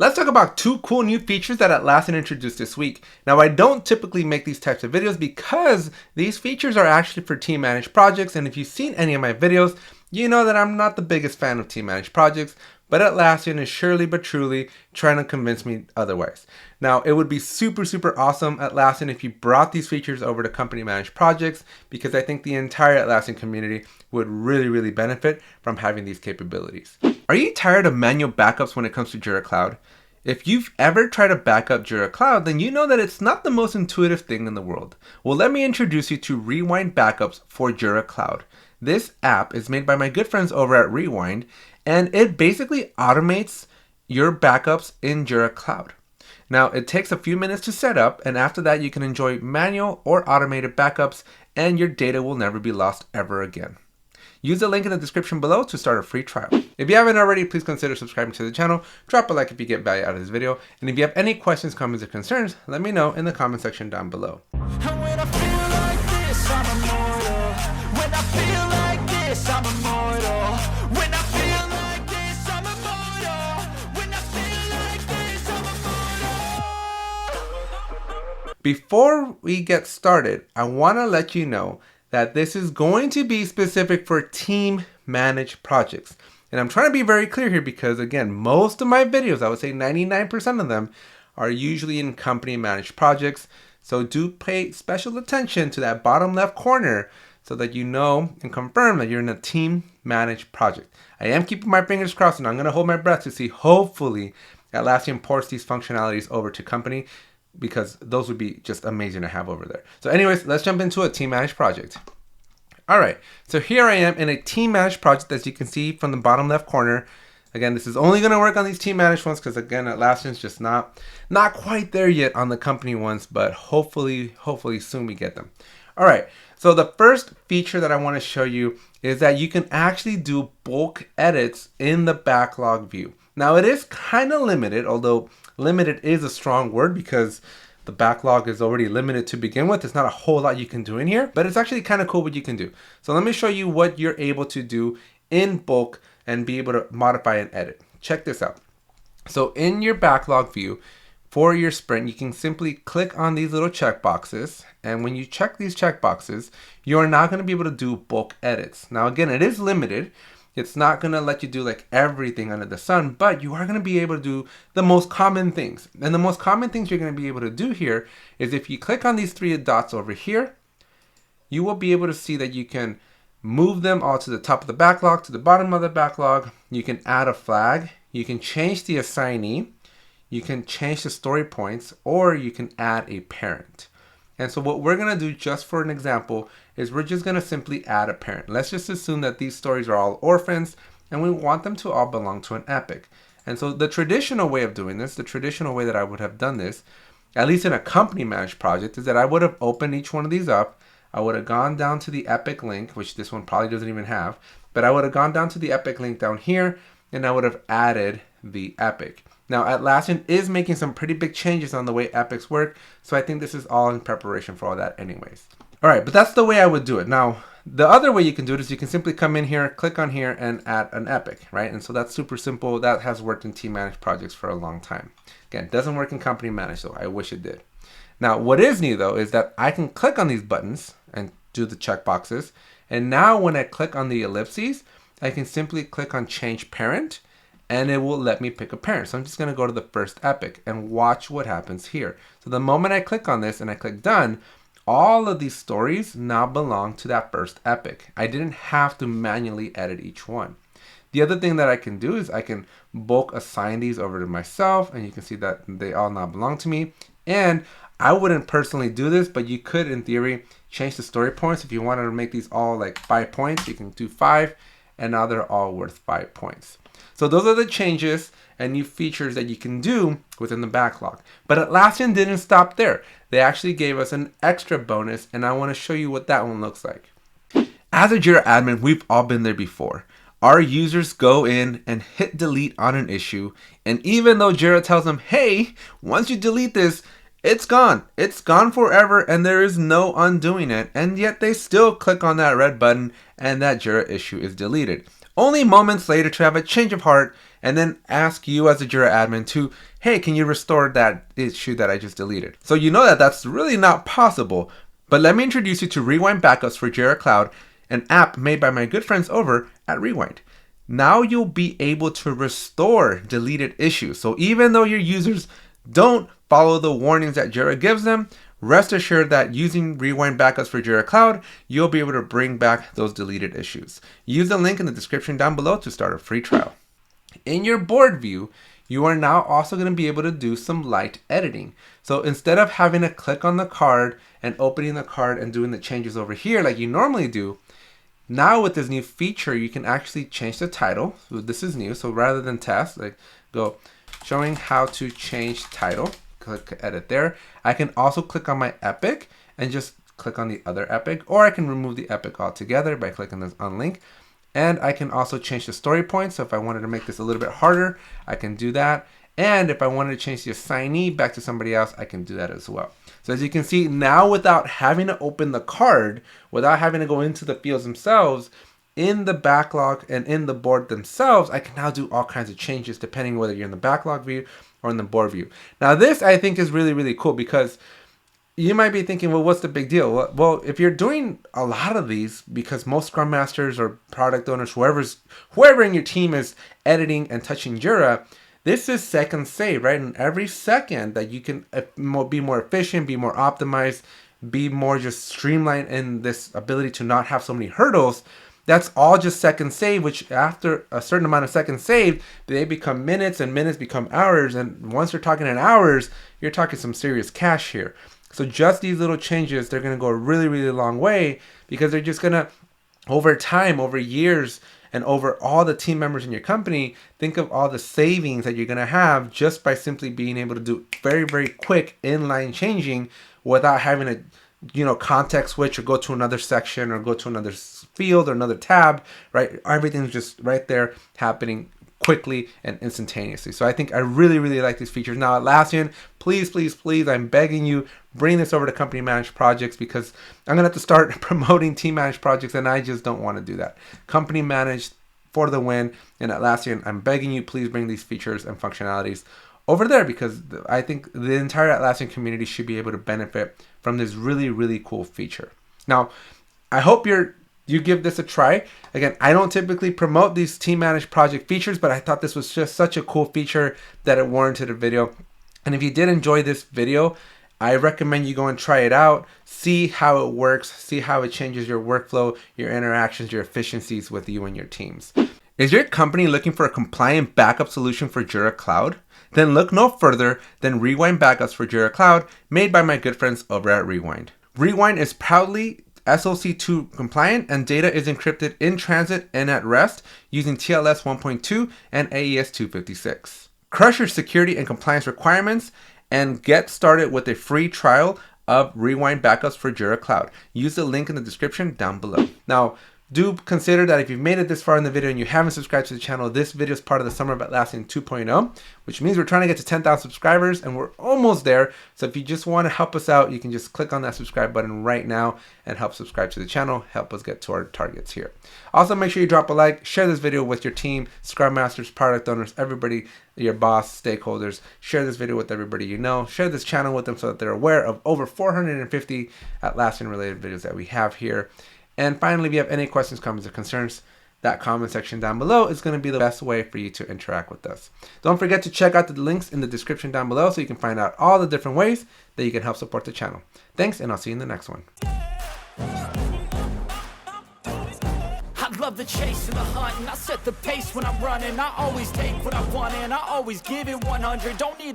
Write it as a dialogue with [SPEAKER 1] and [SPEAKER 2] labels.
[SPEAKER 1] Let's talk about two cool new features that Atlassian introduced this week. Now, I don't typically make these types of videos because these features are actually for team managed projects, and if you've seen any of my videos, you know that I'm not the biggest fan of team managed projects, but Atlassian is surely but truly trying to convince me otherwise. Now, it would be super awesome, Atlassian, if you brought these features over to company managed projects, because I think the entire Atlassian community would really benefit from having these capabilities. Are you tired of manual backups when it comes to Jira Cloud? If you've ever tried to back up Jira Cloud, then you know that it's not the most intuitive thing in the world. Well, let me introduce you to Rewind Backups for Jira Cloud. This app is made by my good friends over at Rewind, and it basically automates your backups in Jira Cloud. Now, it takes a few minutes to set up, and after that, you can enjoy manual or automated backups, and your data will never be lost ever again. Use the link in the description below to start a free trial. If you haven't already, please consider subscribing to the channel, drop a like if you get value out of this video, and if you have any questions, comments, or concerns, let me know in the comment section down below. Before we get started, I want to let you know that this is going to be specific for team managed projects. And I'm trying to be very clear here because, again, most of my videos, I would say 99% of them, are usually in company managed projects. So do pay special attention to that bottom left corner so that you know and confirm that you're in a team managed project. I am keeping my fingers crossed, and I'm going to hold my breath to see, hopefully, Atlassian ports these functionalities over to company, because those would be just amazing to have over there. So anyways, let's jump into a team managed project. All right, so here I am in a team managed project, as you can see from the bottom left corner. Again, this is only going to work on these team managed ones because, again, Atlassian's just not quite there yet on the company ones, but hopefully soon we get them. All right, so the first feature that I want to show you is that you can actually do bulk edits in the backlog view. Now, it is kind of limited, although limited is a strong word because the backlog is already limited to begin with. There's not a whole lot you can do in here, but it's actually kind of cool what you can do. So let me show you what you're able to do in bulk and be able to modify and edit. Check this out. So in your backlog view for your sprint, you can simply click on these little checkboxes. And when you check these checkboxes, you are now going to be able to do bulk edits. Now, again, it is limited. It's not going to let you do like everything under the sun, but you are going to be able to do the most common things. And the most common things you're going to be able to do here is if you click on these three dots over here, you will be able to see that you can move them all to the top of the backlog, to the bottom of the backlog. You can add a flag. You can change the assignee. You can change the story points, or you can add a parent. And so what we're going to do, just for an example, is we're just going to simply add a parent. Let's just assume that these stories are all orphans and we want them to all belong to an epic. And so the traditional way of doing this, the traditional way that I would have done this, at least in a company managed project, is that I would have opened each one of these up. I would have gone down to the epic link, which this one probably doesn't even have, but I would have gone down to the epic link down here and I would have added the epic. Now, Atlassian is making some pretty big changes on the way epics work, so I think this is all in preparation for all that anyways. All right, but that's the way I would do it. Now, the other way you can do it is you can simply come in here, click on here, and add an epic, right? And so that's super simple. That has worked in team managed projects for a long time. Again, it doesn't work in company managed, though. I wish it did. Now, what is neat, though, is that I can click on these buttons and do the checkboxes. And now when I click on the ellipses, I can simply click on change parent, and it will let me pick a parent. So I'm just going to go to the first epic and watch what happens here. So the moment I click on this and I click done, all of these stories now belong to that first epic. I didn't have to manually edit each one. The other thing that I can do is I can bulk assign these over to myself, and you can see that they all now belong to me. And I wouldn't personally do this, but you could, in theory, change the story points. If you wanted to make these all like 5 points, you can do 5, and now they're all worth 5 points. So those are the changes and new features that you can do within the backlog. But Atlassian didn't stop there. They actually gave us an extra bonus, and I want to show you what that one looks like. As a Jira admin, we've all been there before. Our users go in and hit delete on an issue, and even though Jira tells them, hey, once you delete this, it's gone. It's gone forever, and there is no undoing it, and yet they still click on that red button, and that Jira issue is deleted. only moments later to have a change of heart and then ask you as a Jira admin to, hey, can you restore that issue that I just deleted? So you know that that's really not possible. But let me introduce you to Rewind Backups for Jira Cloud, an app made by my good friends over at Rewind. Now you'll be able to restore deleted issues. So even though your users don't follow the warnings that Jira gives them, rest assured that using Rewind Backups for Jira Cloud, you'll be able to bring back those deleted issues. Use the link in the description down below to start a free trial. In your board view, you are now also going to be able to do some light editing. So instead of having to click on the card and opening the card and doing the changes over here like you normally do, now with this new feature, you can actually change the title. So this is new. So rather than test, like go showing how to change title, click edit there. I can also click on my epic and just click on the other epic, or I can remove the epic altogether by clicking this unlink. And I can also change the story point. So if I wanted to make this a little bit harder, I can do that. And if I wanted to change the assignee back to somebody else, I can do that as well. So as you can see now, without having to open the card, without having to go into the fields themselves, in the backlog and in the board themselves, I can now do all kinds of changes depending whether you're in the backlog view or in the board view. Now this I think is really, really cool because you might be thinking, well, what's the big deal? Well, if you're doing a lot of these, because most Scrum Masters or product owners, whoever in your team is editing and touching Jira, this is second save, right? And every second that you can be more efficient, be more optimized, be more just streamlined in this ability to not have so many hurdles, that's all just second save, which after a certain amount of seconds saved, they become minutes and minutes become hours. And once you're talking in hours, you're talking some serious cash here. So just these little changes, they're going to go a really, really long way because they're just going to, over time, over years, and over all the team members in your company, think of all the savings that you're going to have just by simply being able to do very, very quick inline changing without having to, context switch or go to another section or go to another field or another tab, right? Everything's just right there happening quickly and instantaneously. So I think I really, really like these features. Now Atlassian, please, please, please, I'm begging you, bring this over to company managed projects because I'm going to have to start promoting team managed projects and I just don't want to do that. Company managed for the win. And Atlassian, I'm begging you, please bring these features and functionalities over there because I think the entire Atlassian community should be able to benefit from this really, really cool feature. Now, I hope you give this a try. Again, I don't typically promote these team managed project features, but I thought this was just such a cool feature that it warranted a video. And if you did enjoy this video, I recommend you go and try it out, see how it works, see how it changes your workflow, your interactions, your efficiencies with you and your teams. Is your company looking for a compliant backup solution for Jira Cloud? Then look no further than Rewind Backups for Jira Cloud, made by my good friends over at Rewind. Rewind is proudly SOC 2 compliant and data is encrypted in transit and at rest using TLS 1.2 and AES 256. Crush your security and compliance requirements and get started with a free trial of Rewind Backups for Jira Cloud. Use the link in the description down below. Now, do consider that if you've made it this far in the video and you haven't subscribed to the channel, this video is part of the Summer of Atlassian 2.0, which means we're trying to get to 10,000 subscribers and we're almost there. So if you just want to help us out, you can just click on that subscribe button right now and help subscribe to the channel, help us get to our targets here. Also, make sure you drop a like, share this video with your team, Scrum Masters, product owners, everybody, your boss, stakeholders. Share this video with everybody you know. Share this channel with them so that they're aware of over 450 Atlassian related videos that we have here. And finally, if you have any questions, comments, or concerns, that comment section down below is going to be the best way for you to interact with us. Don't forget to check out the links in the description down below so you can find out all the different ways that you can help support the channel. Thanks, and I'll see you in the next one. I love the chase and the hunt, and I set the pace when I'm running. I always take what I want and I always give it 100. Don't need